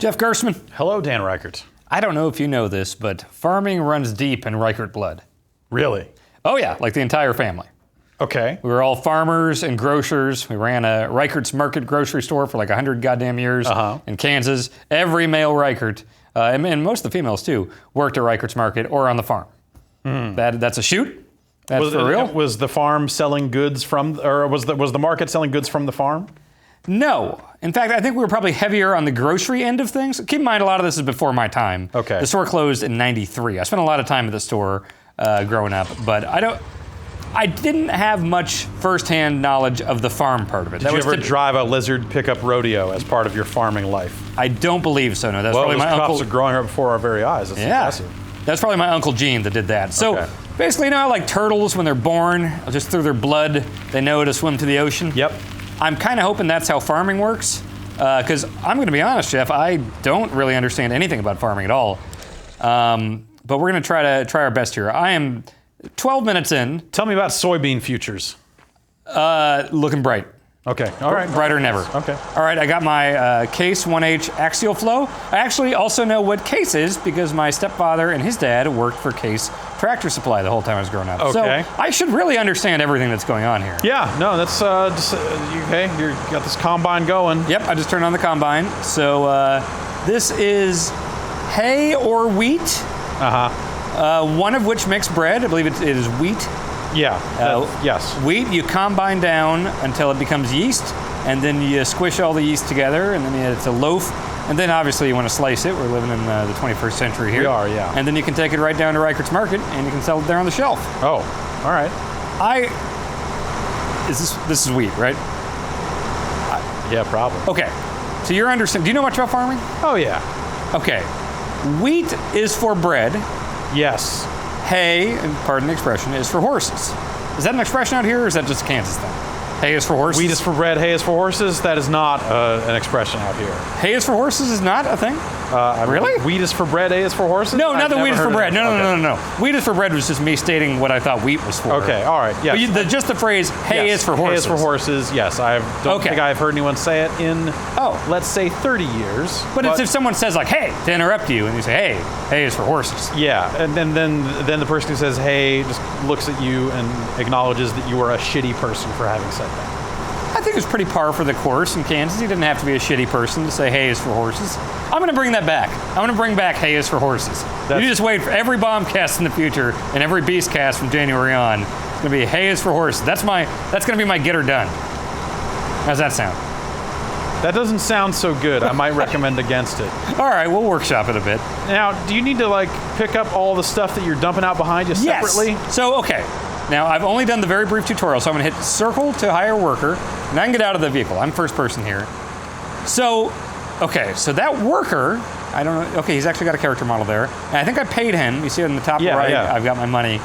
Jeff Gersman. Hello, Dan Reichert. I don't know if you know this, but farming runs deep in Reichert blood. Really? Oh yeah, like the entire family. Okay. We were all farmers and grocers. We ran a Reichert's Market grocery store for like 100 goddamn years in Kansas. Every male Reichert, and most of the females too, worked at Reichert's Market or on the farm. That's a shoot. That's for real. Was the farm selling goods from, or was the market selling goods from the farm? No. In fact, I think we were probably heavier on the grocery end of things. Keep in mind, a lot of this is before my time. Okay. The store closed in '93. I spent a lot of time at the store growing up, but I didn't have much firsthand knowledge of the farm part of it. Did you ever drive a lizard pickup rodeo as part of your farming life? I don't believe so, no. That's Well, probably those my crops uncle. are growing right before our very eyes. That's impressive. That's probably my Uncle Gene that did that. So Okay. basically, you know how like turtles, when they're born, just through their blood, they know to swim to the ocean? Yep. I'm kind of hoping that's how farming works. Because I'm going to be honest, Jeff, I don't really understand anything about farming at all. But we're going to try our best here. I am 12 minutes in. Tell me about soybean futures. Looking bright. Okay. All right. Brighter than ever. Okay. All right, I got my Case 1H axial flow. I actually also know what Case is because my stepfather and his dad worked for Case Tractor Supply the whole time I was growing up. Okay. So I should really understand everything that's going on here. Yeah. No, that's just okay. You got this combine going. Yep, I just turned on the combine. So this is hay or wheat, one of which makes bread. I believe it is wheat. Yeah. Yes. Wheat, you combine down until it becomes yeast, and then you squish all the yeast together, and then it's a loaf. And then obviously you want to slice it. We're living in the 21st century here. We are, yeah. And then you can take it right down to Reichert's Market, and you can sell it there on the shelf. Oh, all right. This is wheat, right? Yeah, probably. Okay. So you're understanding. Do you know much about farming? Oh, yeah. Okay. Wheat is for bread. Yes. Hay, and pardon the expression, is for horses. Is that an expression out here, or is that just a Kansas thing? Hay is for horses? Wheat is for bread, hay is for horses. That is not an expression out here. Hay is for horses is not a thing? Really? Wheat is for bread, hay is for horses? No, not I've that wheat never is for heard bread. of No, that. no, Okay. no, no, no. Wheat is for bread was just me stating what I thought wheat was for. Okay, all right, yes. But just the phrase, hay Yes, is for horses. Hay is for horses, yes. I don't Okay. think I've heard anyone say it in, let's say, 30 years. But it's if someone says like, hey, to interrupt you, and you say, hey, hay is for horses. Yeah, and then the person who says, hey, just looks at you and acknowledges that you are a shitty person for having said that. I think it's pretty par for the course in Kansas. You didn't have to be a shitty person to say hay is for horses. I'm going to bring that back. I'm going to bring back hay is for horses. You just wait for every bombcast in the future and every beastcast from January on. It's going to be hay is for horses. That's going to be my get her done. How's that sound? That doesn't sound so good. I might recommend against it. All right, we'll workshop it a bit. Now, do you need to like pick up all the stuff that you're dumping out behind you separately? Yes. So, okay. Now, I've only done the very brief tutorial, so I'm going to hit circle to hire worker, and I can get out of the vehicle. I'm first person here. So, okay, so that worker, I don't know, okay, he's actually got a character model there, and I think I paid him. You see it in the top right, I've got my money.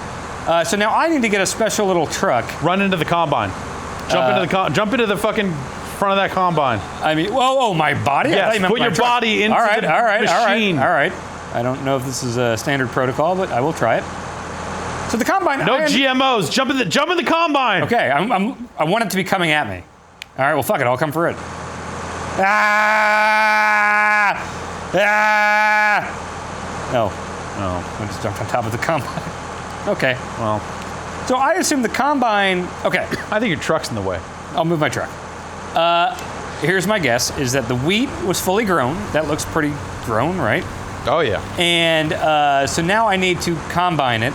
So now I need to get a special little truck. Run into the combine. Jump into the fucking front of that combine. I mean, my body? Yes, put your body into the machine. All right. I don't know if this is a standard protocol, but I will try it. So the combine. No GMOs. Jump in the combine. Okay, I want it to be coming at me. All right, well, fuck it. I'll come for it. No, I just jumped on top of the combine. Okay, well, so I assume the combine. Okay, I think your truck's in the way. I'll move my truck. Here's my guess: is that the wheat was fully grown. That looks pretty grown, right? Oh yeah. And so now I need to combine it.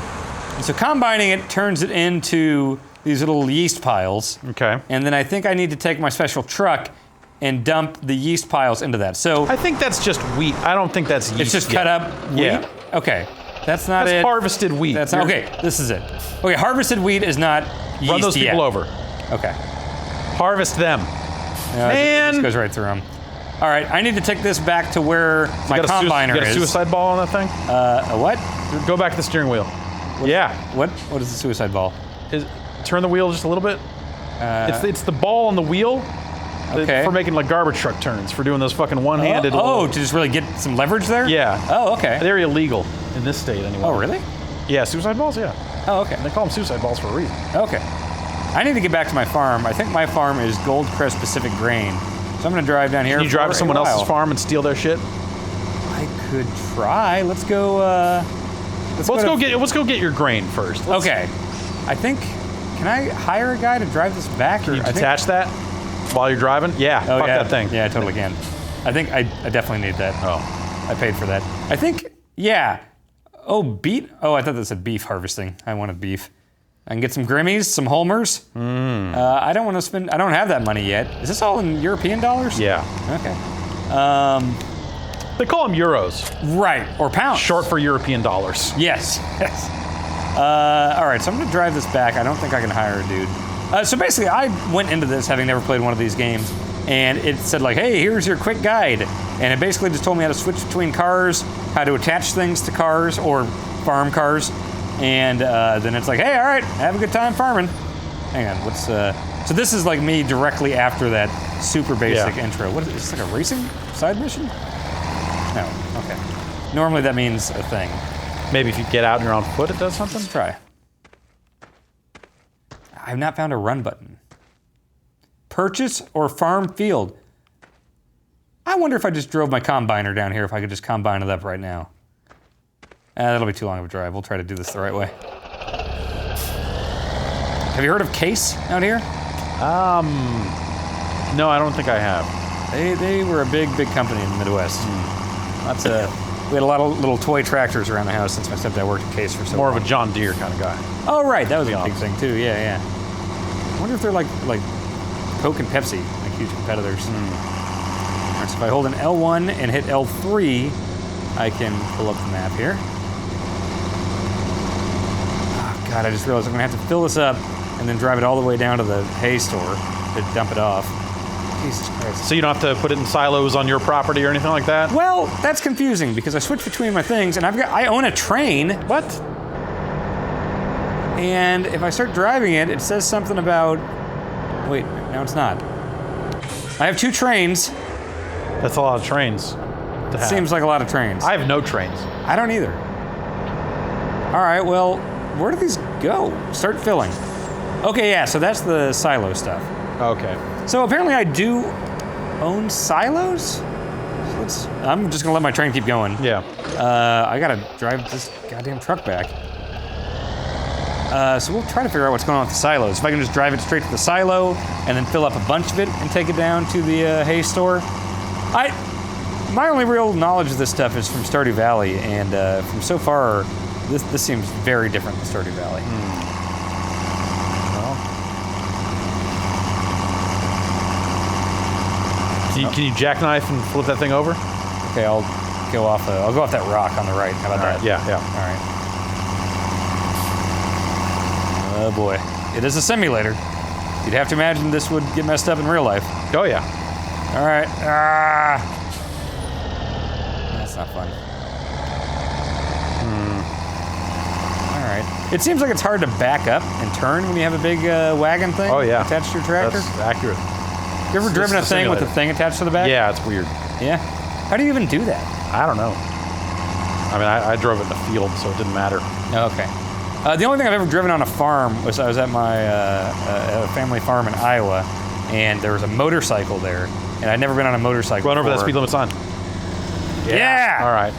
And so combining it turns it into these little yeast piles. Okay. And then I think I need to take my special truck and dump the yeast piles into that. So I think that's just wheat. I don't think that's yeast. It's just cut up wheat? Yeah. Okay. That's not it. That's harvested wheat. That's not, okay, this is it. Okay, harvested wheat is not yeast. Run those people yet. over. Okay. Harvest them. Man! This goes right through them. All right, I need to take this back to where my combiner is. You got a suicide ball on that thing? A what? Go back to the steering wheel. Yeah. What is the suicide ball? Turn the wheel just a little bit. It's the ball on the wheel for making like garbage truck turns, for doing those fucking one-handed. To just really get some leverage there? Yeah. Oh, okay. They're illegal in this state anyway. Oh, really? Yeah, suicide balls, yeah. Oh, okay. And they call them suicide balls for a reason. Okay. I need to get back to my farm. I think my farm is Gold Crest Pacific Grain. So I'm going to drive down here. Can you drive to someone else's farm and steal their shit? could try. Let's go. Let's go get your grain first. Okay. I think. Can I hire a guy to drive this back? Can you detach that while you're driving? Yeah. Oh, fuck yeah. that thing. Yeah, I totally can. I think I definitely need that. Oh. I paid for that. I think. Yeah. Oh, beet. Oh, I thought that said beef harvesting. I wanted beef. I can get some Grimmies, some Holmers. I don't want to spend. I don't have that money yet. Is this all in European dollars? Yeah. Okay. They call them euros. Right, or pounds. Short for European dollars. Yes. Yes. All right, so I'm gonna drive this back. I don't think I can hire a dude. So basically, I went into this having never played one of these games, and it said like, "Hey, here's your quick guide," and it basically just told me how to switch between cars, how to attach things to cars or farm cars, and then it's like, "Hey, all right, have a good time farming." Hang on, what's so this is like me directly after that super basic intro. What is this, like a racing side mission? No, okay. Normally that means a thing. Maybe if you get out and you're on foot, it does something? Let's try. I've not found a run button. Purchase or farm field. I wonder if I just drove my combiner down here, if I could just combine it up right now. That'll be too long of a drive. We'll try to do this the right way. Have you heard of Case out here? No, I don't think I have. They were a big company in the Midwest. We had a lot of little toy tractors around the house since my stepdad worked at Case for so long. More of a John Deere kind of guy. Oh, right. That was a big thing, too. Yeah. I wonder if they're like Coke and Pepsi, like huge competitors. All right, so if I hold an L1 and hit L3, I can pull up the map here. Oh, God, I just realized I'm going to have to fill this up and then drive it all the way down to the hay store to dump it off. Jesus Christ. So you don't have to put it in silos on your property or anything like that? Well, that's confusing because I switch between my things and I own a train. What? And if I start driving it, it says something about... Wait, no it's not. I have 2 trains. That's a lot of trains to have. Seems like a lot of trains. I have no trains. I don't either. All right, well, where do these go? Start filling. Okay, yeah, so that's the silo stuff. Okay. So apparently I do own silos? I'm just gonna let my train keep going. Yeah. I gotta drive this goddamn truck back. So we'll try to figure out what's going on with the silos. If I can just drive it straight to the silo and then fill up a bunch of it and take it down to the hay store. My only real knowledge of this stuff is from Stardew Valley, and from so far, this seems very different than Stardew Valley. Can you jackknife and flip that thing over? Okay, I'll go off that rock on the right. How about that? Right, yeah. All right. Oh boy, it is a simulator. You'd have to imagine this would get messed up in real life. Oh yeah. All right. That's not fun. All right. It seems like it's hard to back up and turn when you have a big wagon thing attached to your tractor. That's accurate. You ever driven a thing with a thing attached to the back? Yeah, it's weird. Yeah? How do you even do that? I don't know. I mean, I drove it in the field, so it didn't matter. Oh, okay. The only thing I've ever driven on a farm was I was at my family farm in Iowa, and there was a motorcycle there, and I'd never been on a motorcycle Run over that before. speed limit sign. Yeah! All right.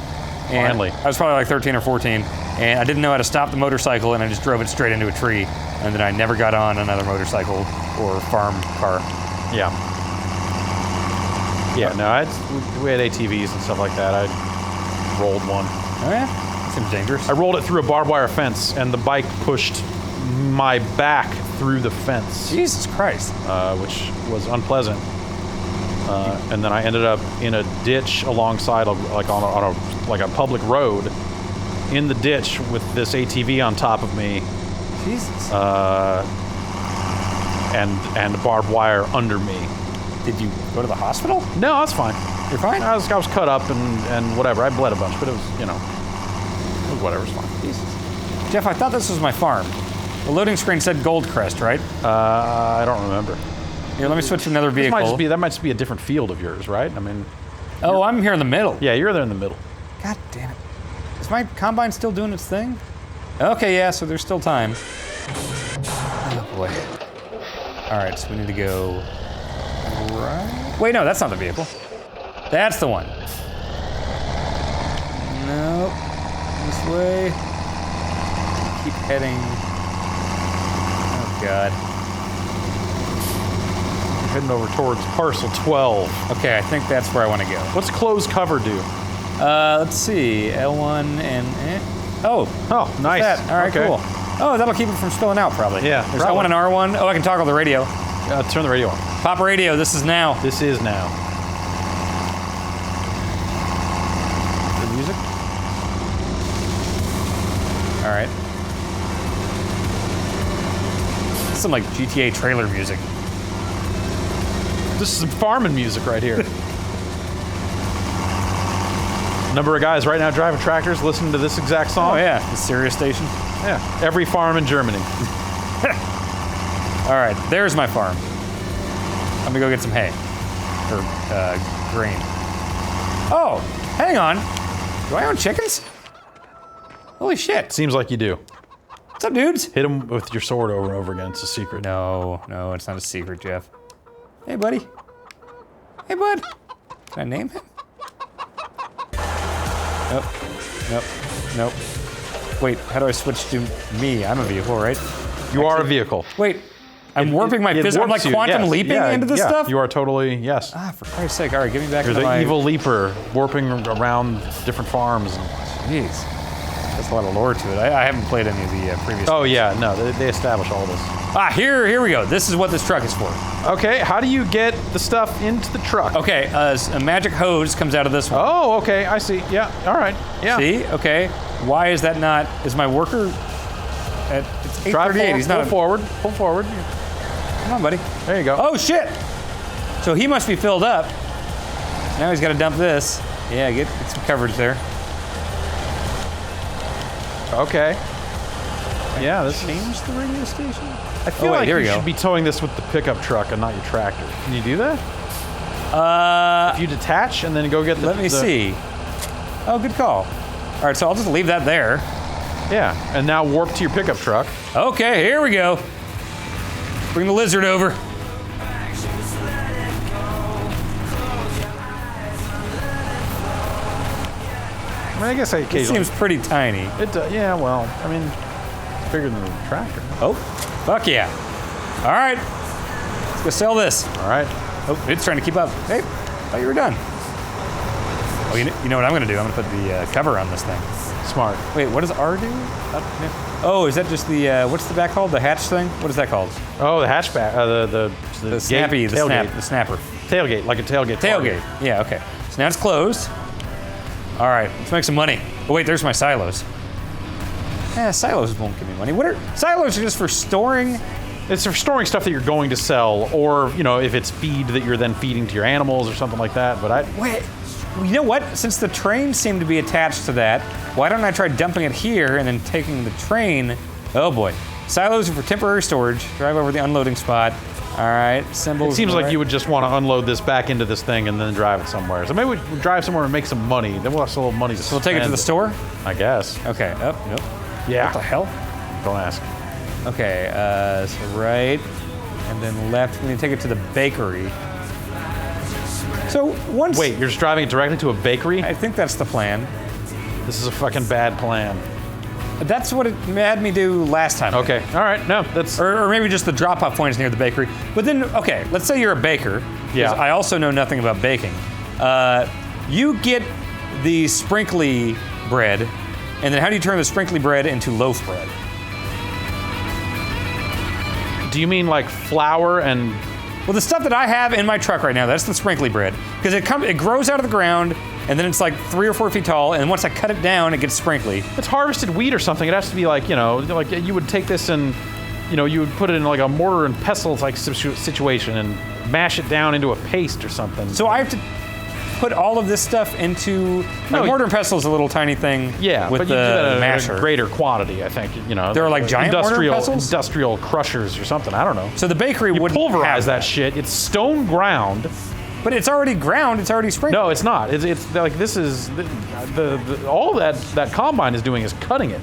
And Finally. I was probably like 13 or 14, and I didn't know how to stop the motorcycle, and I just drove it straight into a tree, and then I never got on another motorcycle or farm car. Yeah. Yeah, no, we had ATVs and stuff like that. I rolled one. Oh yeah? Seems dangerous. I rolled it through a barbed wire fence, and the bike pushed my back through the fence. Jesus Christ. Which was unpleasant. And then I ended up in a ditch alongside, on a public road, in the ditch with this ATV on top of me. Jesus. And barbed wire under me. Did you go to the hospital? No, that's fine. You're fine? I was cut up and whatever. I bled a bunch, but it was, it was whatever. It's fine. Jesus. Jeff, I thought this was my farm. The loading screen said Goldcrest, right? I don't remember. Here, let me switch to another vehicle. That might just be a different field of yours, right? I mean. Oh, I'm here in the middle. Yeah, you're there in the middle. God damn it. Is my combine still doing its thing? Okay, yeah, so there's still time. Oh, boy. All right, so we need to go right. Wait, no, that's not the vehicle. That's the one. Nope. This way. Keep heading. Oh, God. Heading over towards parcel 12. Okay, I think that's where I want to go. What's close cover do? Let's see. L1 and... Oh. Oh, nice. That. All right, okay. cool. Oh, that'll keep it from spilling out, probably. Yeah, There's probably. L1 and R1. Oh, I can toggle the radio. Turn the radio on. Pop radio, this is now. This is now. The music? All right. Some like GTA trailer music. This is some farming music right here. Number of guys right now driving tractors listening to this exact song. Oh yeah, the Sirius station. Yeah, every farm in Germany. All right, there's my farm. I'm gonna go get some hay. Or grain. Oh, hang on. Do I own chickens? Holy shit. Seems like you do. What's up, dudes? Hit them with your sword over and over again. It's a secret. No, it's not a secret, Jeff. Hey, buddy. Hey, bud. Can I name him? Nope. Wait, how do I switch to me? I'm a vehicle, right? You are a vehicle. Wait, I'm warping my physics. I'm like quantum leaping into this stuff? You are totally, yes. Ah, for Christ's sake. All right, give me back You're into the my... evil leaper warping around different farms. Jeez. That's a lot of lore to it. I haven't played any of the previous... Oh, yeah, no, they establish all this. Ah, here we go. This is what this truck is for. Okay, how do you get the stuff into the truck? Okay, a magic hose comes out of this one. Oh, okay, I see. Yeah, all right. Yeah. See? Okay. Why is that not... Is my worker... It's 8:38. He's not... Pull forward. Come on, buddy. There you go. Oh, shit! So he must be filled up. Now he's got to dump this. Yeah, get some coverage there. Okay. Yeah, this Change the radio station? I feel wait, like here we you go. should be towing this with the pickup truck and not your tractor. Can you do that? If you detach and then go get the... Let me see. Oh, good call. All right, so I'll just leave that there. Yeah, and now warp to your pickup truck. Okay, here we go. Bring the lizard over. I mean, I guess I It occasionally... seems pretty tiny. Yeah, well, I mean, it's bigger than the tractor. Oh, fuck yeah. All right, let's go sell this. All right. Oh, it's trying to keep up. Hey, thought you were done. Oh, you know what I'm gonna do? I'm gonna put the cover on this thing. Smart. Wait, what does R do? Oh, is that just the, what's the back called? The hatch thing? What is that called? Oh, the hatchback, The gate, snappy, the tailgate. the snapper. Tailgate, like a tailgate. Tailgate, yeah, okay. So now it's closed. All right, let's make some money. Oh wait, there's my silos. Silos won't give me money. Silos are just for storing? It's for storing stuff that you're going to sell, or, you know, if it's feed that you're then feeding to your animals or something like that, but Wait, you know what? Since the train seemed to be attached to that, why don't I try dumping it here and then taking the train? Oh boy. Silos are for temporary storage. Drive over the unloading spot. All right, symbols. It seems like right. you would just want to unload this back into this thing and then drive it somewhere. So maybe we drive somewhere and make some money. Then we'll have some little money to So we'll take it to the store? I guess. Okay, nope. Yeah. What the hell? Don't ask. Okay, so right, and then left. We need to take it to the bakery. So once... Wait, you're just driving it directly to a bakery? I think that's the plan. This is a fucking bad plan. That's what it had me do last time. Okay, all right, no, that's... Or maybe just the drop-off point is near the bakery. But then, okay, let's say you're a baker. 'Cause Yeah. I also know nothing about baking. You get the sprinkly bread, and then how do you turn the sprinkly bread into loaf bread? Do you mean like flour and... Well, the stuff that I have in my truck right now, that's the sprinkly bread. Because it grows out of the ground, and then it's like 3 or 4 feet tall, and once I cut it down, it gets sprinkly. It's harvested wheat or something. It has to be like, you know, like you would take this and, you know, you would put it in like a mortar and pestle like situation and mash it down into a paste or something. So I have to put all of this stuff into... No, mortar and pestle is a little tiny thing Yeah, with but the you do that at masher. a greater quantity, I think. You know, There are like giant mortar and pestles? industrial crushers or something. I don't know. So the bakery You wouldn't pulverize have that shit. It's stone ground. But it's already ground. It's already sprinkled. No, it's not. It's like this is the all that combine is doing is cutting it.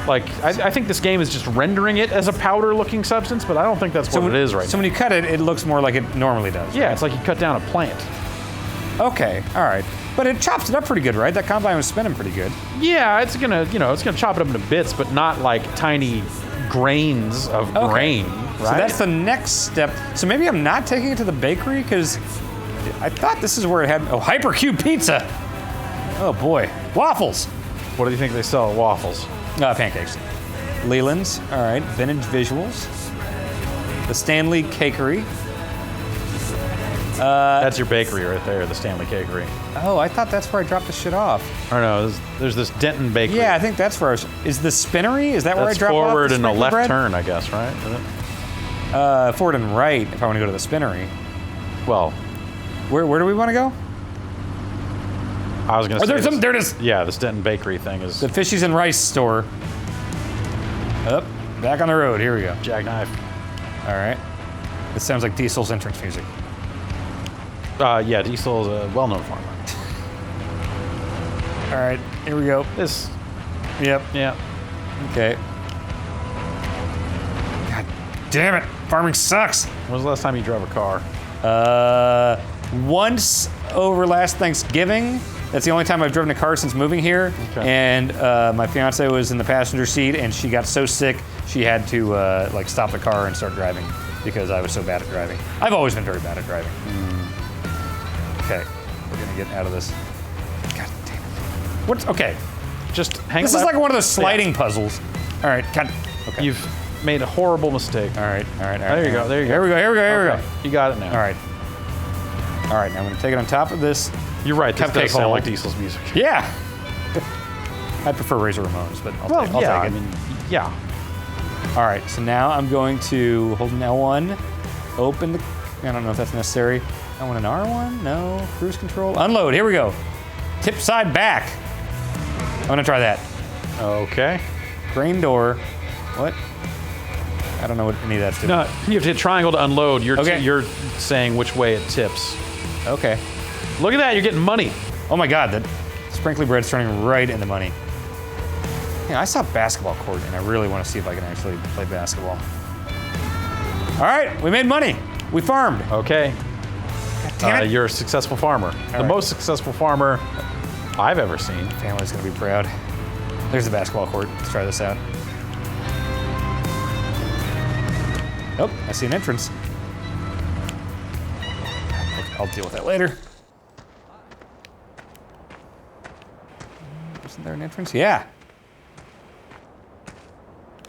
Like I think this game is just rendering it as a powder-looking substance, but I don't think that's what it is right So now. when you cut it, it looks more like it normally does. Yeah, it's like you cut down a plant. Okay, all right. But it chops it up pretty good, right? That combine was spinning pretty good. Yeah, it's gonna, it's gonna chop it up into bits, but not like tiny grains of grain, right? So that's the next step. So maybe I'm not taking it to the bakery because I thought this is where it had, Hypercube pizza. Oh boy, waffles. What do you think they sell at Waffles? Pancakes. Leland's, all right, vintage visuals. The Stanley Cakery. That's your bakery right there, the Stanley Cakery. Oh, I thought that's where I dropped the shit off. Or no, there's this Denton Bakery. Yeah, I think that's where I was. Is the Spinnery? Is that where I That's dropped off? forward the and a sprinkle left bread? turn, I guess, right? Is it? Forward and right if I want to go to the Spinnery. Well, Where do we want to go? I was gonna say. There it is. Yeah, this Denton Bakery thing is The Fishies and Rice store. Up, back on the road. Here we go. jackknife. All right. This sounds like Diesel's entrance music. Yeah, Diesel is a well-known farmer. All right, here we go. This, Yep. yeah. Okay. God damn it. Farming sucks. When was the last time you drove a car? Once over last Thanksgiving. That's the only time I've driven a car since moving here. Okay. And my fiance was in the passenger seat, and she got so sick she had to like stop the car and start driving because I was so bad at driving. I've always been very bad at driving. Okay, we're gonna get out of this. God damn it. What's okay? Just hang. This is like one of those sliding puzzles. All right, God. Okay. You've made a horrible mistake. All right. There you go. There you go. Here we go. Here we go. Here we Okay, go. You got it now. All right. All right. Now I'm gonna take it on top of this. You're right. This Cupcake does sound hole. like Diesel's music. Yeah. I prefer Razor Ramones, but I'll take yeah. it. I mean, yeah. All right. So now I'm going to hold an L1, open the. I don't know if that's necessary. I want an R1. No. Cruise control. Unload. Here we go. Tip side back. I'm gonna try that. Okay. Grain door. What? I don't know what any of that's doing. No, you have to hit triangle to unload. Okay. You're saying which way it tips. Okay. Look at that. You're getting money. Oh my God, that sprinkly bread's turning right into money. Yeah, I saw basketball court, and I really want to see if I can actually play basketball. All right, we made money. We farmed. Okay. Damn it. You're a successful farmer. The right. most successful farmer I've ever seen. Family's gonna be proud. There's the basketball court. Let's try this out. Oh, I see an entrance. I'll deal with that later. Isn't there an entrance? Yeah.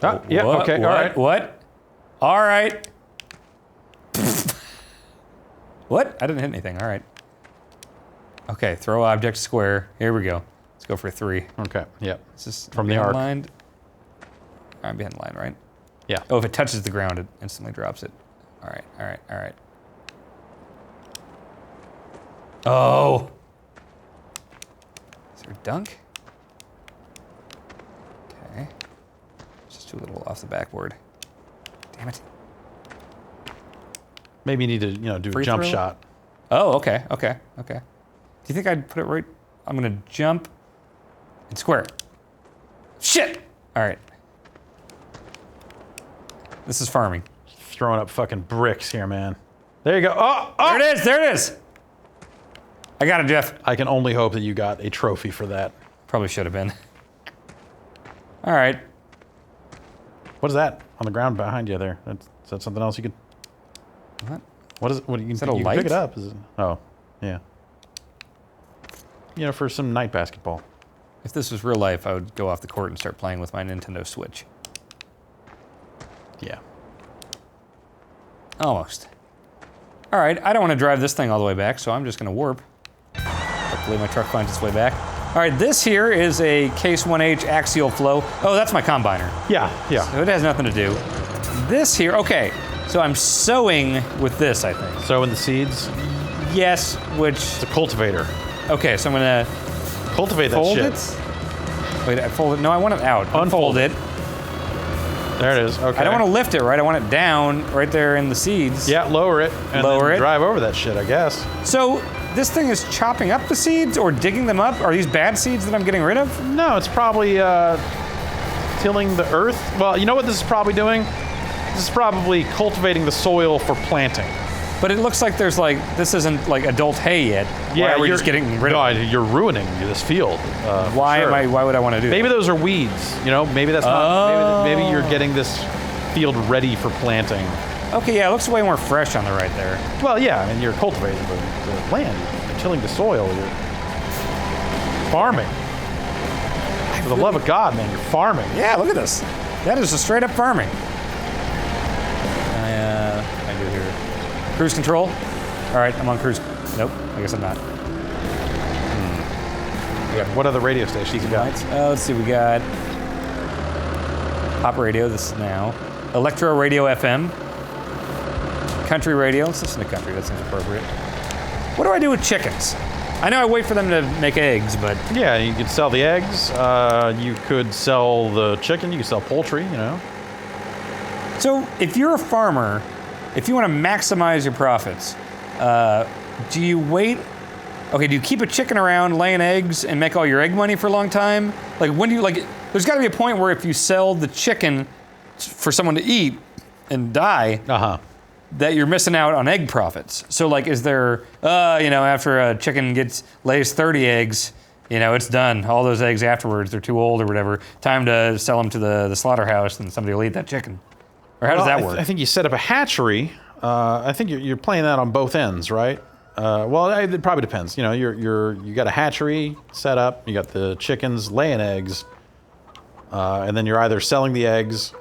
Oh, yeah, What? okay, What? all right. What? All right. What? I didn't hit anything. All right. Okay, throw object square. Here we go. Let's go for 3. Okay, yep. Is this From the behind arc. line? I'm behind the line, right? Yeah. Oh, if it touches the ground, it instantly drops it. All right, all right, all right. Oh. Is there a dunk? Okay. It's just too little off the backboard. Damn it. Maybe you need to, do Free a jump throw? shot. Oh, okay, okay, okay. Do you think I'd put it right? I'm gonna jump and square. Shit! All right. This is farming. Throwing up fucking bricks here, man. There you go. Oh, oh! There it is, there it is! I got it, Jeff. I can only hope that you got a trophy for that. Probably should have been. All right. What is that on the ground behind you there? Is that something else you could... What? What is it? What, you can, Is that a you can light? pick it up. Is it, oh, yeah. For some night basketball. If this was real life, I would go off the court and start playing with my Nintendo Switch. Yeah. Almost. All right, I don't want to drive this thing all the way back, so I'm just gonna warp. Hopefully my truck finds its way back. All right, this here is a Case 1H axial flow. Oh, that's my combiner. Yeah, yeah. So it has nothing to do. This here, okay, so I'm sewing with this, I think. So in the seeds, Yes, which, it's a cultivator. okay, so I'm gonna Cultivate that fold shit. it. Wait, I fold it, no, I want it out. Unfold Unfold it. There it is. Okay. I don't want to lift it, right? I want it down, right there in the seeds. Yeah, lower it. And Lower then it. drive over that shit, I guess. So this thing is chopping up the seeds or digging them up? Are these bad seeds that I'm getting rid of? No, it's probably tilling the earth. Well, you know what this is probably doing? This is probably cultivating the soil for planting. But it looks like there's like, this isn't like adult hay yet. Why are we just getting rid of it? You're ruining this field. Why would I want to do that? Maybe those are weeds. You know, maybe that's not. Maybe you're getting this field ready for planting. Okay, yeah, it looks way more fresh on the right there. Well, yeah, I mean, you're cultivating the land, you're tilling the soil, you're farming. For the love of God, man, you're farming. Yeah, look at this. That is a straight up farming. I do here. Cruise control. All right, I'm on cruise. Nope, I guess I'm not. What other radio stations you got? Let's see, we got pop radio, this is now. Electro radio FM. Country radio, let's listen to country, that seems appropriate. What do I do with chickens? I know I wait for them to make eggs, but... Yeah, you could sell the eggs, you could sell the chicken, you could sell poultry, you know. So, if you're a farmer, if you want to maximize your profits, do you wait? Okay, do you keep a chicken around laying eggs and make all your egg money for a long time? Like, when do you, like, there's got to be a point where if you sell the chicken for someone to eat and die, that you're missing out on egg profits. So, like, is there, after a chicken lays 30 eggs, it's done. All those eggs afterwards, they're too old or whatever. Time to sell them to the slaughterhouse and somebody will eat that chicken. Or how does that work? I think you set up a hatchery. I think you're playing that on both ends, right? It probably depends. You know, you got a hatchery set up. You got the chickens laying eggs, and then you're either selling the eggs,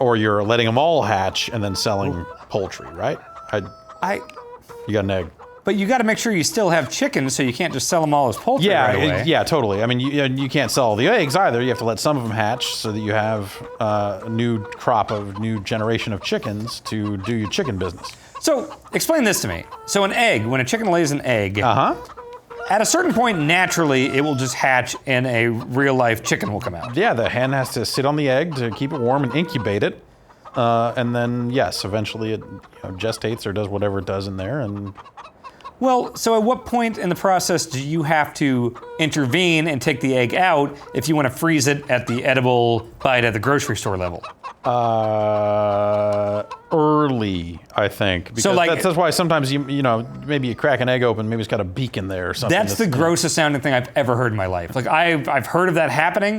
or you're letting them all hatch and then selling poultry, right? You got an egg. But you got to make sure you still have chickens, so you can't just sell them all as poultry right away. Yeah, totally. I mean, you can't sell the eggs either. You have to let some of them hatch so that you have a new generation of chickens to do your chicken business. So, explain this to me. So an egg, when a chicken lays an egg, at a certain point, naturally, it will just hatch and a real-life chicken will come out. Yeah, the hen has to sit on the egg to keep it warm and incubate it. And then, yes, eventually it gestates or does whatever it does in there. And well, so at what point in the process do you have to intervene and take the egg out if you want to freeze it at the edible bite at the grocery store level? Early, I think. Because so like, that's why sometimes maybe you crack an egg open, maybe it's got a beak in there or something. That's the grossest sounding thing I've ever heard in my life. Like I've heard of that happening.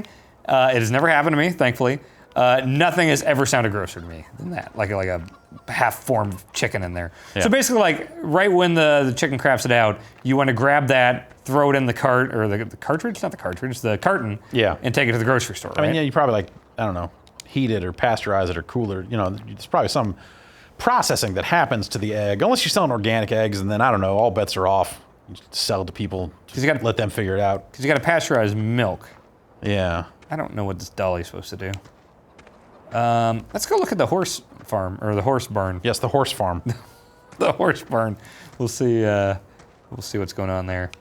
It has never happened to me, thankfully. Nothing has ever sounded grosser to me than that. Like a half-formed chicken in there. Yeah. So basically, like right when the chicken craps it out, you want to grab that, throw it in the cart or the cartridge, not the cartridge, the carton, and take it to the grocery store. Right? I mean, yeah, you probably heat it or pasteurize it or cool it. There's probably some processing that happens to the egg, unless you're selling organic eggs, and then I don't know, all bets are off. You sell it to people, let them figure it out. Because you got to pasteurize milk. Yeah. I don't know what this dolly's supposed to do. Let's go look at the horse farm, or the horse barn. Yes, the horse farm. The horse barn. We'll see what's going on there.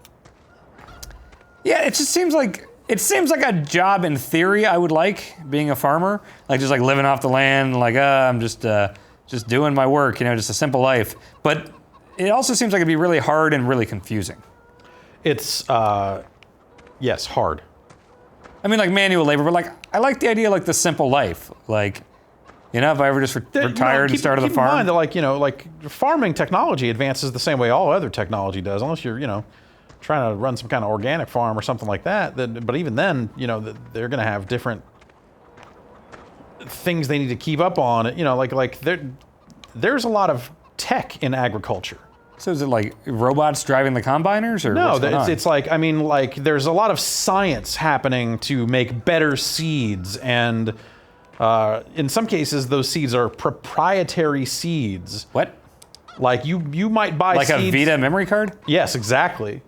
Yeah, it just seems like a job in theory I would like, being a farmer. Like just like living off the land, like I'm just doing my work, just a simple life. But it also seems like it'd be really hard and really confusing. It's yes, hard. I mean, like manual labor, but like I like the idea of like the simple life. Like, if I ever just retired and started a farm. Keep in mind that like farming technology advances the same way all other technology does, unless you're trying to run some kind of organic farm or something like that. But even then, they're going to have different things they need to keep up on. Like there's a lot of tech in agriculture. So is it like robots driving the combiners, or no? It's like there's a lot of science happening to make better seeds, and in some cases those seeds are proprietary seeds. What? Like you might buy like seeds, a Vita memory card? Yes, exactly.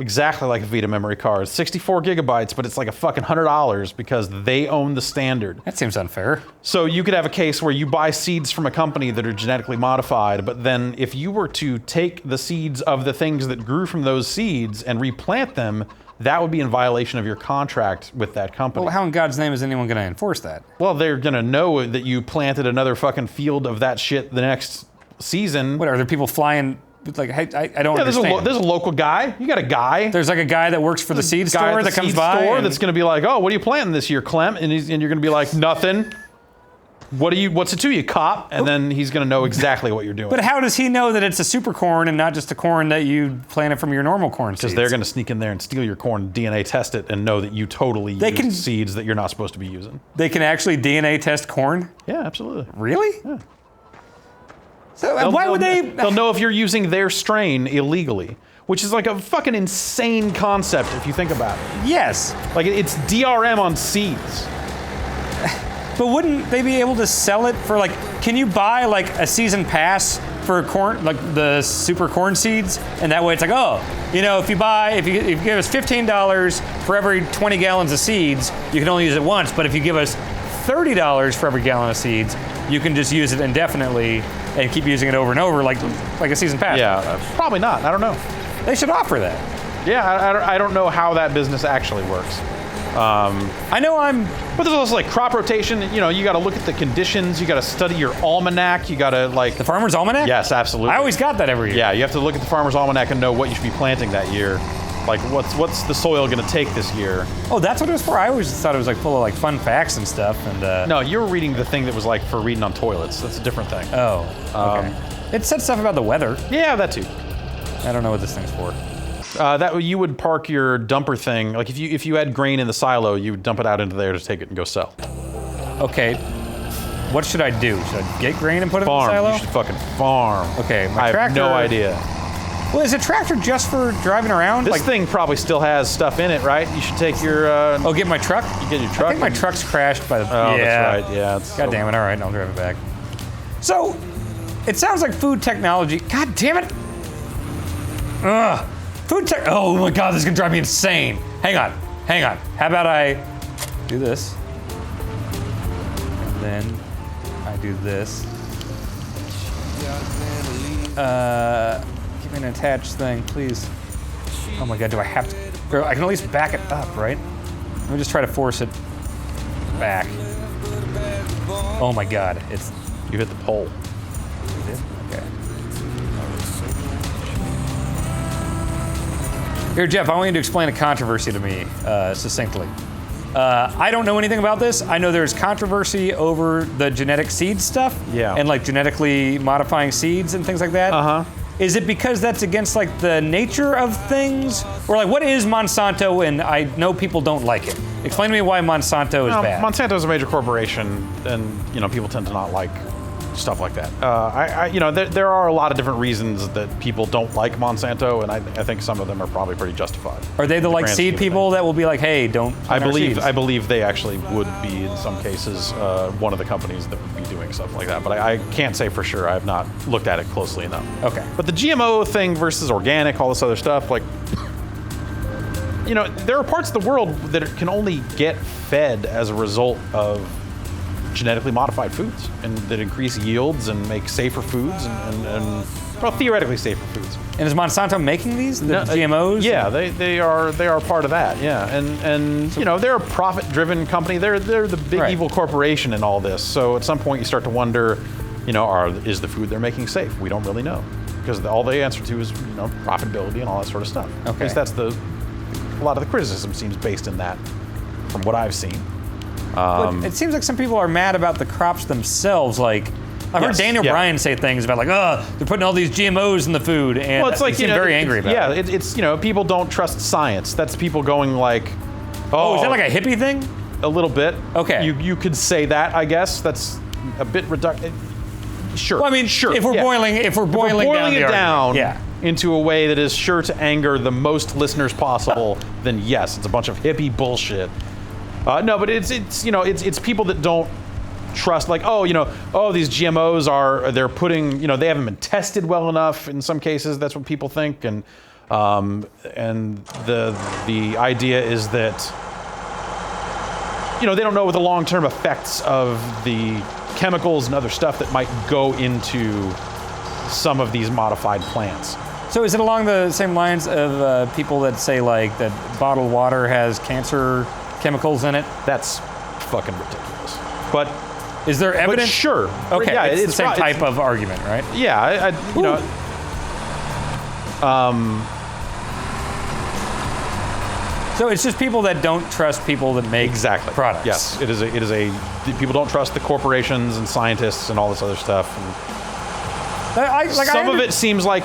Exactly like a Vita memory card. 64 gigabytes, but it's like a fucking $100 because they own the standard. That seems unfair. So you could have a case where you buy seeds from a company that are genetically modified, but then if you were to take the seeds of the things that grew from those seeds and replant them, that would be in violation of your contract with that company. Well, how in God's name is anyone going to enforce that? Well, they're going to know that you planted another fucking field of that shit the next season. What, are there people flying? Like, I don't understand. There's a local guy. You got a guy. There's like a guy that works for the seed store that comes by. That's going to be like, oh, what are you planting this year, Clem? And you're going to be like, nothing. What's it to you, cop? And then he's going to know exactly what you're doing. But how does he know that it's a super corn and not just a corn that you planted from your normal corn seeds? Because they're going to sneak in there and steal your corn, DNA test it, and know that you totally used seeds that you're not supposed to be using. They can actually DNA test corn? Yeah, absolutely. Really? Yeah. So why would they? They'll know if you're using their strain illegally, which is like a fucking insane concept if you think about it. Yes. Like it's DRM on seeds. But wouldn't they be able to sell it for like? Can you buy like a season pass for corn, like the super corn seeds, and that way it's like, oh, you know, if you give us $15 for every 20 gallons of seeds, you can only use it once. But if you give us $30 for every gallon of seeds, you can just use it indefinitely and keep using it over and over, like a season pass. Yeah, probably not. I don't know. They should offer that. Yeah, I don't know how that business actually works. I know But there's also like crop rotation. You know, you got to look at the conditions. You got to study your almanac. You got to like the Farmer's Almanac. Yes, absolutely. I always got that every year. Yeah, you have to look at the Farmer's Almanac and know what you should be planting that year. Like what's the soil going to take this year? Oh, that's what it was for. I always thought it was like full of like fun facts and stuff. And no, you were reading the thing that was like for reading on toilets. That's a different thing. Oh, okay. It said stuff about the weather. Yeah, that too. I don't know what this thing's for. That you would park your dumper thing. Like if you had grain in the silo, you would dump it out into there to take it and go sell. Okay. What should I do? Should I get grain and put it in the silo? You should fucking farm. Okay, I have no idea. Well, is a tractor just for driving around? This thing probably still has stuff in it, right? You should take your. Get my truck. You get your truck. I think my truck's crashed by the. Oh, yeah. That's right. Yeah. God damn it! All right, I'll drive it back. So, it sounds like food technology. God damn it! Ugh. Food tech. Oh my God, this is gonna drive me insane. Hang on. How about I do this, and then I do this. Give me an attached thing, please. Oh my God, do I have to? Bro, I can at least back it up, right? Let me just try to force it back. Oh my God, You hit the pole. You did? Okay. Here, Jeff, I want you to explain a controversy to me succinctly. I don't know anything about this. I know there's controversy over the genetic seed stuff. Yeah. And like genetically modifying seeds and things like that. Uh-huh. Is it because that's against like the nature of things? Or like what is Monsanto, and I know people don't like it. Explain to me why Monsanto is bad. Monsanto is a major corporation, and you know people tend to not like stuff like that. There are a lot of different reasons that people don't like Monsanto, and I think some of them are probably pretty justified. Are they the like seed people that will be like, hey, don't plant our seeds? I believe they actually would be in some cases one of the companies that would be doing stuff like that, but I can't say for sure. I have not looked at it closely enough. Okay. But the GMO thing versus organic, all this other stuff, like, you know, there are parts of the world that can only get fed as a result of genetically modified foods, and that increase yields and make safer foods and well, theoretically safer foods. And is Monsanto making these, GMOs? Yeah, they are part of that. Yeah, and you know they're a profit-driven company. They're the big evil corporation in all this. So at some point you start to wonder, you know, is the food they're making safe? We don't really know, because all they answer to is profitability and all that sort of stuff. Okay. At least that's a lot of the criticism seems based in that, from what I've seen. But it seems like some people are mad about the crops themselves. Like, I've heard Daniel Bryan say things about like, they're putting all these GMOs in the food, and it's like, he seemed very angry about it. Yeah, it's people don't trust science. That's people going like, oh, is that like a hippie thing? A little bit. Okay. You could say that, I guess. That's a bit reductive. Sure. Well, I mean, sure. If we're boiling it down into a way that is sure to anger the most listeners possible, then yes, it's a bunch of hippie bullshit. No, but it's people that don't trust, like, these GMOs they're putting, they haven't been tested well enough in some cases. That's what people think, and the idea is that they don't know what the long-term effects of the chemicals and other stuff that might go into some of these modified plants. So is it along the same lines of people that say like that bottled water has cancer chemicals in it? That's fucking ridiculous. But is there evidence? But sure. Okay, yeah, it's the same type of argument, right? Yeah, So it's just people that don't trust people that make Exactly. products. Yes, it is a people don't trust the corporations and scientists and all this other stuff. And some of it seems like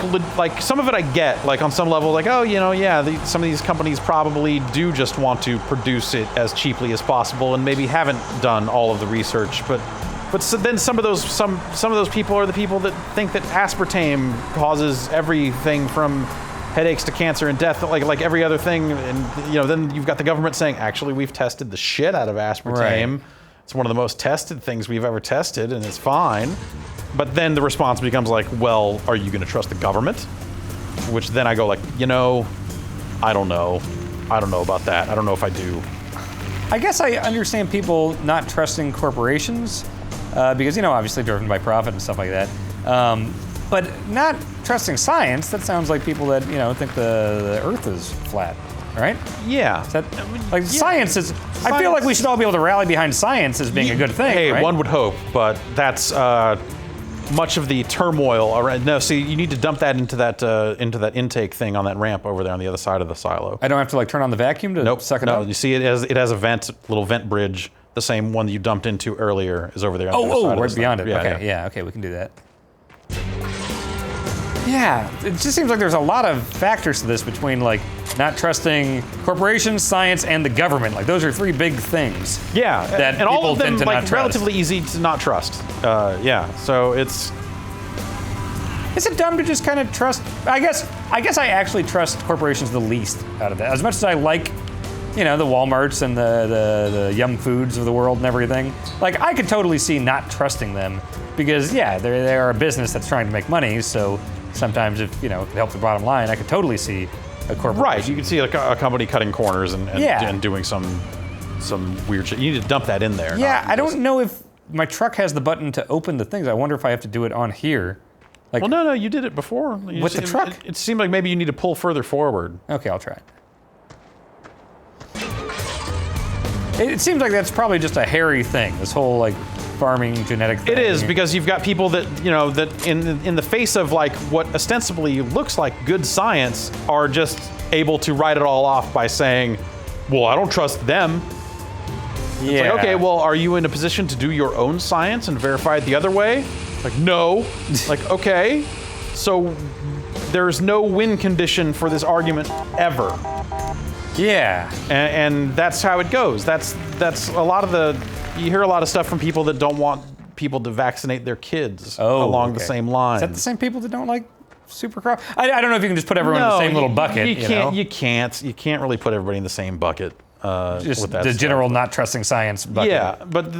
some of it I get, like on some level, like, oh, some of these companies probably do just want to produce it as cheaply as possible and maybe haven't done all of the research, but then some of those people are the people that think that aspartame causes everything from headaches to cancer and death, like every other thing, and then you've got the government saying, actually, we've tested the shit out of aspartame. Right. It's one of the most tested things we've ever tested, and it's fine. But then the response becomes like, well, are you going to trust the government? Which then I go like, I don't know. I don't know about that. I don't know if I do. I guess I understand people not trusting corporations because, obviously driven by profit and stuff like that. But not trusting science, that sounds like people that, think the Earth is flat, right? Yeah. Science is... I feel like we should all be able to rally behind science as being a good thing, Hey, right? one would hope, but that's much of the turmoil around... No, see, you need to dump that into that intake thing on that ramp over there on the other side of the silo. I don't have to, turn on the vacuum to suck it up? No, you see it has a little vent bridge. The same one that you dumped into earlier is over there on the other side right beyond it. Yeah, Okay, we can do that. Yeah, it just seems like there's a lot of factors to this between not trusting corporations, science, and the government. Those are three big things. Yeah, that and all of them tend to not trust. relatively easy to not trust. So it's. Is it dumb to just kind of trust? I guess I actually trust corporations the least out of that. As much as I like, the Walmarts and the Yum Foods of the world and everything. I could totally see not trusting them because they are a business that's trying to make money. So sometimes if it helps the bottom line, I could totally see a corporation. Right, you can see a company cutting corners and doing some weird shit. You need to dump that in there. Yeah, I don't know if my truck has the button to open the things. I wonder if I have to do it on here. Well, no, you did it before. With the truck? It seemed like maybe you need to pull further forward. Okay, I'll try. It seems like that's probably just a hairy thing, this whole farming genetic thing. It is, because you've got people that, that in the face of what ostensibly looks like good science are just able to write it all off by saying, well, I don't trust them. Yeah. It's okay, well, are you in a position to do your own science and verify it the other way? No. Okay. So there's no win condition for this argument ever. Yeah. And that's how it goes. That's a lot of you hear a lot of stuff from people that don't want people to vaccinate their kids along the same line. Is that the same people that don't like supercrop? I don't know if you can just put everyone in the same little bucket. You can't really put everybody in the same bucket. Just with that the stuff. general not trusting science bucket. Yeah, but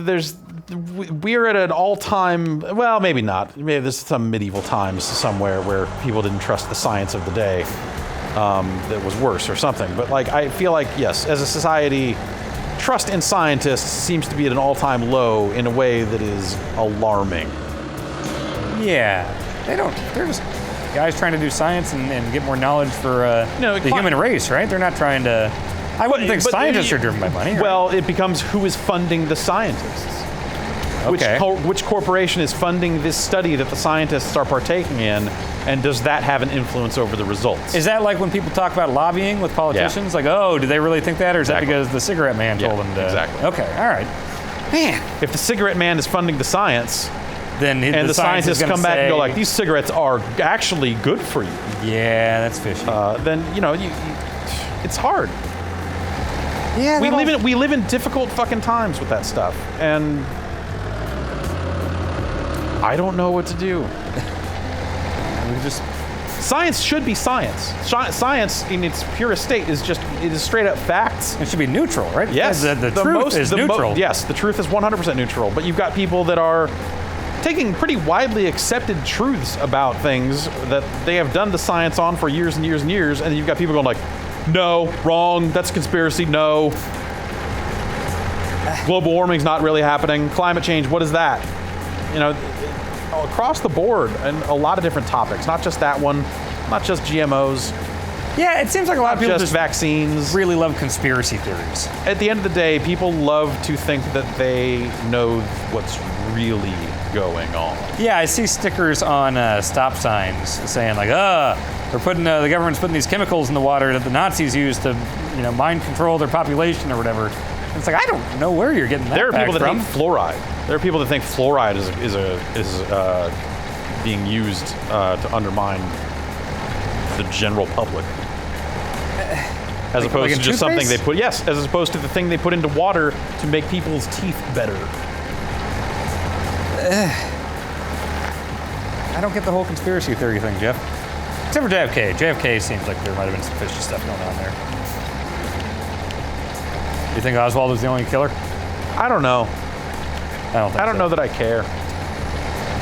we're at an all-time, well, maybe not. Maybe there's some medieval times somewhere where people didn't trust the science of the day that was worse or something. But I feel like, yes, as a society, trust in scientists seems to be at an all-time low in a way that is alarming. Yeah, they're just guys trying to do science and get more knowledge for the human race, right? They're not trying to... I wouldn't think scientists are driven by money. Right? Well, it becomes who is funding the scientists. Okay. Which corporation is funding this study that the scientists are partaking in, and does that have an influence over the results? Is that like when people talk about lobbying with politicians? Yeah. Do they really think that, or is Exactly. that because the cigarette man told them to? Exactly. Okay, all right. Man. If the cigarette man is funding the science, then and the scientists come back and go these cigarettes are actually good for you. Yeah, that's fishy. Then it's hard. Yeah, we live in difficult fucking times with that stuff, and I don't know what to do. Science should be science. Science, in its purest state, is straight up facts. It should be neutral, right? Yes, the truth is neutral. Yes, the truth is 100% neutral. But you've got people that are taking pretty widely accepted truths about things that they have done the science on for years and years and years, and you've got people going no, wrong, that's a conspiracy, no. Global warming's not really happening. Climate change, what is that? Across the board, and a lot of different topics, not just that one, not just GMOs. Yeah, it seems like a lot of people just vaccines. Really love conspiracy theories. At the end of the day, people love to think that they know what's really going on. Yeah, I see stickers on stop signs saying like, we're putting the government's putting these chemicals in the water that the Nazis used to, mind control their population or whatever. It's like I don't know where you're getting that. There are people that from. hate fluoride. There are people that think fluoride is being used to undermine the general public, as opposed to just something they put. Yes, as opposed to the thing they put into water to make people's teeth better. I don't get the whole conspiracy theory thing, Jeff. Except for JFK. JFK seems like there might have been some fishy stuff going on there. You think Oswald was the only killer? I don't know. I don't know that I care.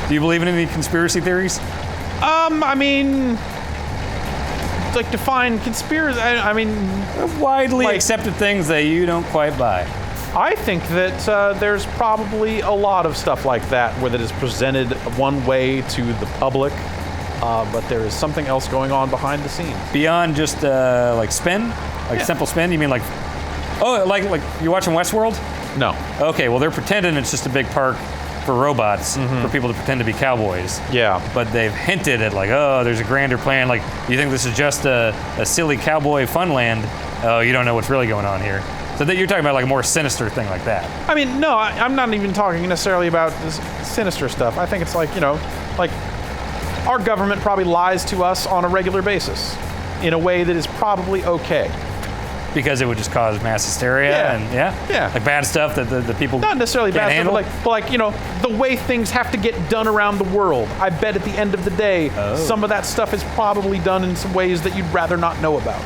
Do you believe in any conspiracy theories? I mean, like define conspiracy. I mean, widely accepted things that you don't quite buy. I think that there's probably a lot of stuff like that where that is presented one way to the public, but there is something else going on behind the scenes. Beyond just like spin, simple spin. You mean like, like you're watching Westworld? No. Okay, well they're pretending it's just a big park for robots for people to pretend to be cowboys. Yeah. But they've hinted at like, there's a grander plan. Like, you think this is just a silly cowboy funland? Oh, you don't know what's really going on here. So that you're talking about like a more sinister thing like that. I mean, no, I'm not even talking necessarily about this sinister stuff. I think it's like, like our government probably lies to us on a regular basis in a way that is probably okay. Because it would just cause mass hysteria and like bad stuff that the people not necessarily can't bad handle. Stuff, but like the way things have to get done around the world. I bet at the end of the day, some of that stuff is probably done in some ways that you'd rather not know about.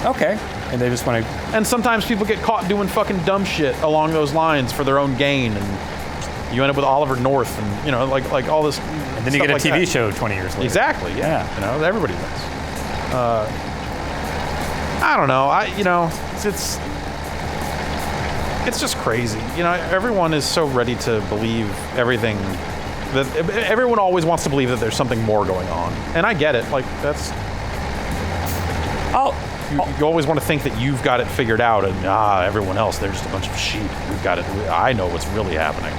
Okay, and they just want to. And sometimes people get caught doing fucking dumb shit along those lines for their own gain, and you end up with Oliver North, and like all this. And then you get a like TV that. show 20 years later. Exactly. Yeah. Everybody does. I don't know. It's just crazy. Everyone is so ready to believe everything. That everyone always wants to believe that there's something more going on, and I get it. Like that's. You always want to think that you've got it figured out, and everyone else, they're just a bunch of sheep. We've got it. I know what's really happening.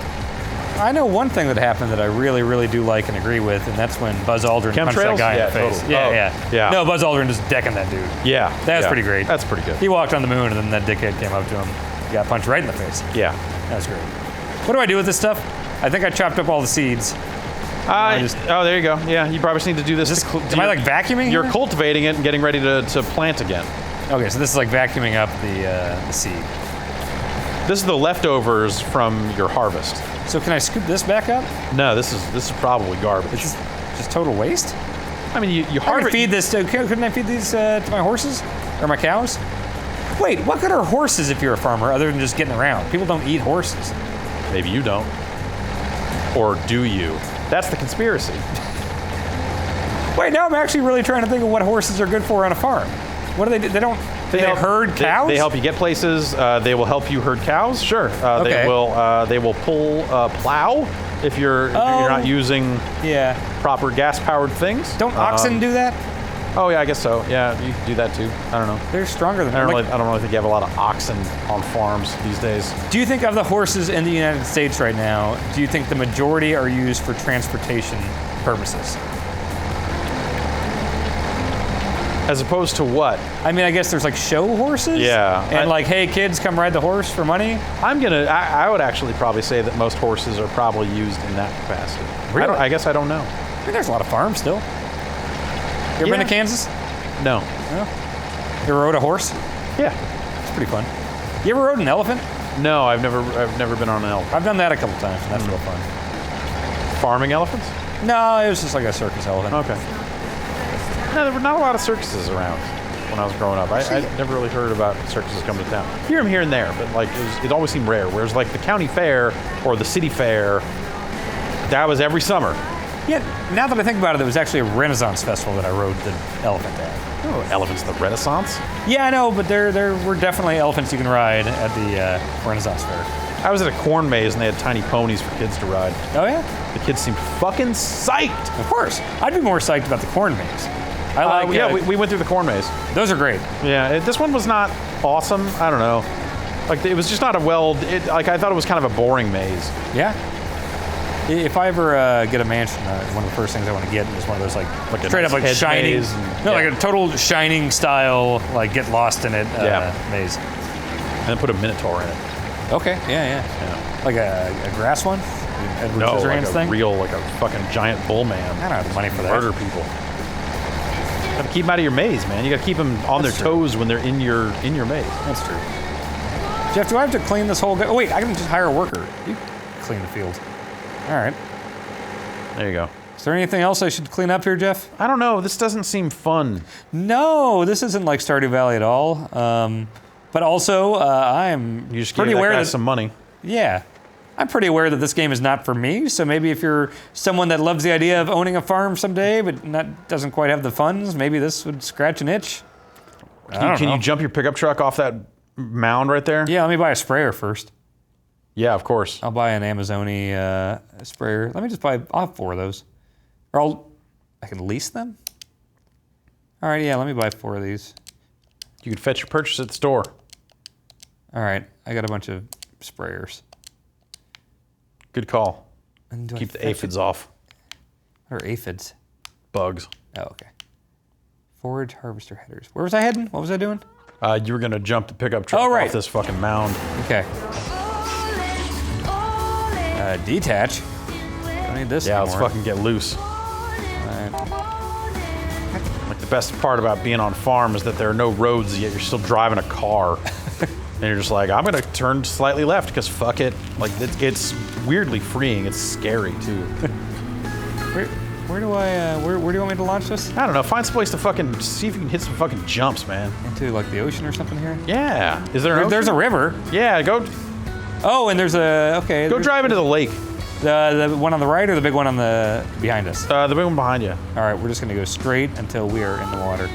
I know one thing that happened that I really, really do like and agree with, and that's when Buzz Aldrin punched that guy in the face. Totally. Yeah. No, Buzz Aldrin just decking that dude. Yeah. That's pretty great. That's pretty good. He walked on the moon, and then that dickhead came up to him. He got punched right in the face. Yeah. That's great. What do I do with this stuff? I think I chopped up all the seeds. There you go. Yeah, you probably just need to do this. Am I like vacuuming? You're cultivating it and getting ready to plant again. Okay, so this is like vacuuming up the seed. This is the leftovers from your harvest. So can I scoop this back up? No, this is probably garbage. This is just total waste? I mean, you harvest. Feed this. Couldn't I feed these to my horses or my cows? Wait, what good are horses if you're a farmer other than just getting around? People don't eat horses. Maybe you don't. Or do you? That's the conspiracy. Wait, now I'm actually really trying to think of what horses are good for on a farm. What do they do? They herd cows? They help you get places. They will help you herd cows. Sure. Okay. They will pull plow if you're not using proper gas-powered things. Don't oxen do that? Oh yeah, I guess so. Yeah, you can do that too. I don't know. They're stronger than I don't really think you have a lot of oxen on farms these days. Do you think of the horses in the United States right now, do you think the majority are used for transportation purposes? As opposed to what? I mean, I guess there's like show horses? Yeah. And like, hey kids, come ride the horse for money? I would actually probably say that most horses are probably used in that capacity. Really? I guess I don't know. I mean, there's a lot of farms still. You ever been to Kansas? No. You ever rode a horse? Yeah. It's pretty fun. You ever rode an elephant? No, I've never been on an elephant. I've done that a couple times, and that's real fun. Farming elephants? No, it was just like a circus elephant. Okay. No, there were not a lot of circuses around when I was growing up. I never really heard about circuses coming to town. Hear them here and there, but like it always seemed rare. Whereas like the county fair or the city fair, that was every summer. Yeah, now that I think about it, there was actually a Renaissance festival that I rode the elephant at. Oh, elephants of the Renaissance? Yeah, I know, but there were definitely elephants you can ride at the Renaissance fair. I was at a corn maze and they had tiny ponies for kids to ride. Oh yeah? The kids seemed fucking psyched. Of course. I'd be more psyched about the corn maze. We went through the corn maze. Those are great. Yeah, this one was not awesome. I don't know. Like it was just not I thought it was kind of a boring maze. Yeah. If I ever get a mansion, one of the first things I want to get is one of those like a straight nice up like hedge shining, maze and- no, yeah. like a total shining style, like get lost in it maze. And then put a minotaur in it. Okay, yeah. Like a grass one? Edward No, Scissorhands like a thing? real, like a fucking giant bull man. I don't have the money for that. Murder people. You gotta keep them out of your maze, man. You gotta keep them on That's their true. toes when they're in your maze. That's true. Jeff, do I have to clean this whole... Oh, wait, I can just hire a worker. You clean the field. All right. There you go. Is there anything else I should clean up here, Jeff? I don't know. This doesn't seem fun. No, this isn't like Stardew Valley at all. But also, I'm You just pretty gave that aware guy that... some money. Yeah. I'm pretty aware that this game is not for me, so maybe if you're someone that loves the idea of owning a farm someday, but doesn't quite have the funds, maybe this would scratch an itch. Can you jump your pickup truck off that mound right there? Yeah, let me buy a sprayer first. Yeah, of course. I'll buy an Amazoni sprayer. Let me just buy, I'll have 4 of those. Or I can lease them? All right, yeah, let me buy 4 of these. You can fetch your purchase at the store. All right, I got a bunch of sprayers. Good call. And do I Keep the fetch aphids it? off. What are aphids? Bugs. Oh, okay. Forage harvester headers. Where was I heading? What was I doing? You were gonna jump the pickup truck Oh, right. off this fucking mound. Okay. Detach. Don't need this Yeah, anymore. let's fucking get loose. Alright. Like the best part about being on farm is that there are no roads yet you're still driving a car. And you're just like, I'm gonna turn slightly left because fuck it. Like it's weirdly freeing. It's scary too. Where do I, where do you want me to launch this? I don't know. Find some place to fucking see if you can hit some fucking jumps, man. Into like the ocean or something here? Yeah. Is there an ocean? There's a river. Yeah. Go Oh, and there's a, okay. go drive into the lake. The one on the right or the big one on the, behind us? The big one behind you. All right, we're just gonna go straight until we are in the water.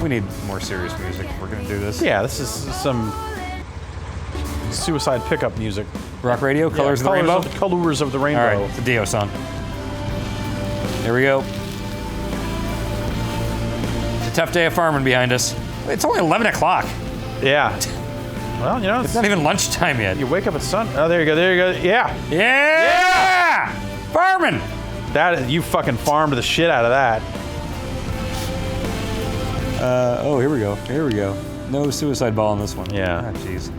We need more serious music if we're gonna do this. Yeah. This is some suicide pickup music. Rock radio, Colors of the Rainbow? Colors of the All Rainbow. right, it's a Dio song. There we go. It's a tough day of farming behind us. It's only 11 o'clock. Yeah. Well, you know, It's not even lunchtime yet. you wake up at sun. Oh, there you go. There you go. Yeah. Yeah! Farming! That you fucking farmed the shit out of that. Oh, here we go. Here we go. No suicide ball on this one. Yeah. Ah, jeez.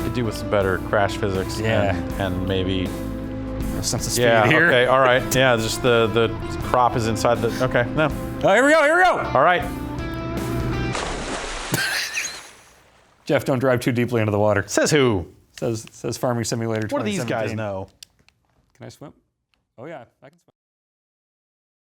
Could do with some better crash physics. Yeah. And maybe. No sense of speed Yeah. here. Okay. All right. Yeah. Just the crop is inside the. Okay. No. Oh, here we go. Here we go. All right. Jeff, don't drive too deeply into the water. Says who? Says Farming Simulator 2017. What do these guys know? Can I swim? Oh, yeah, I can swim.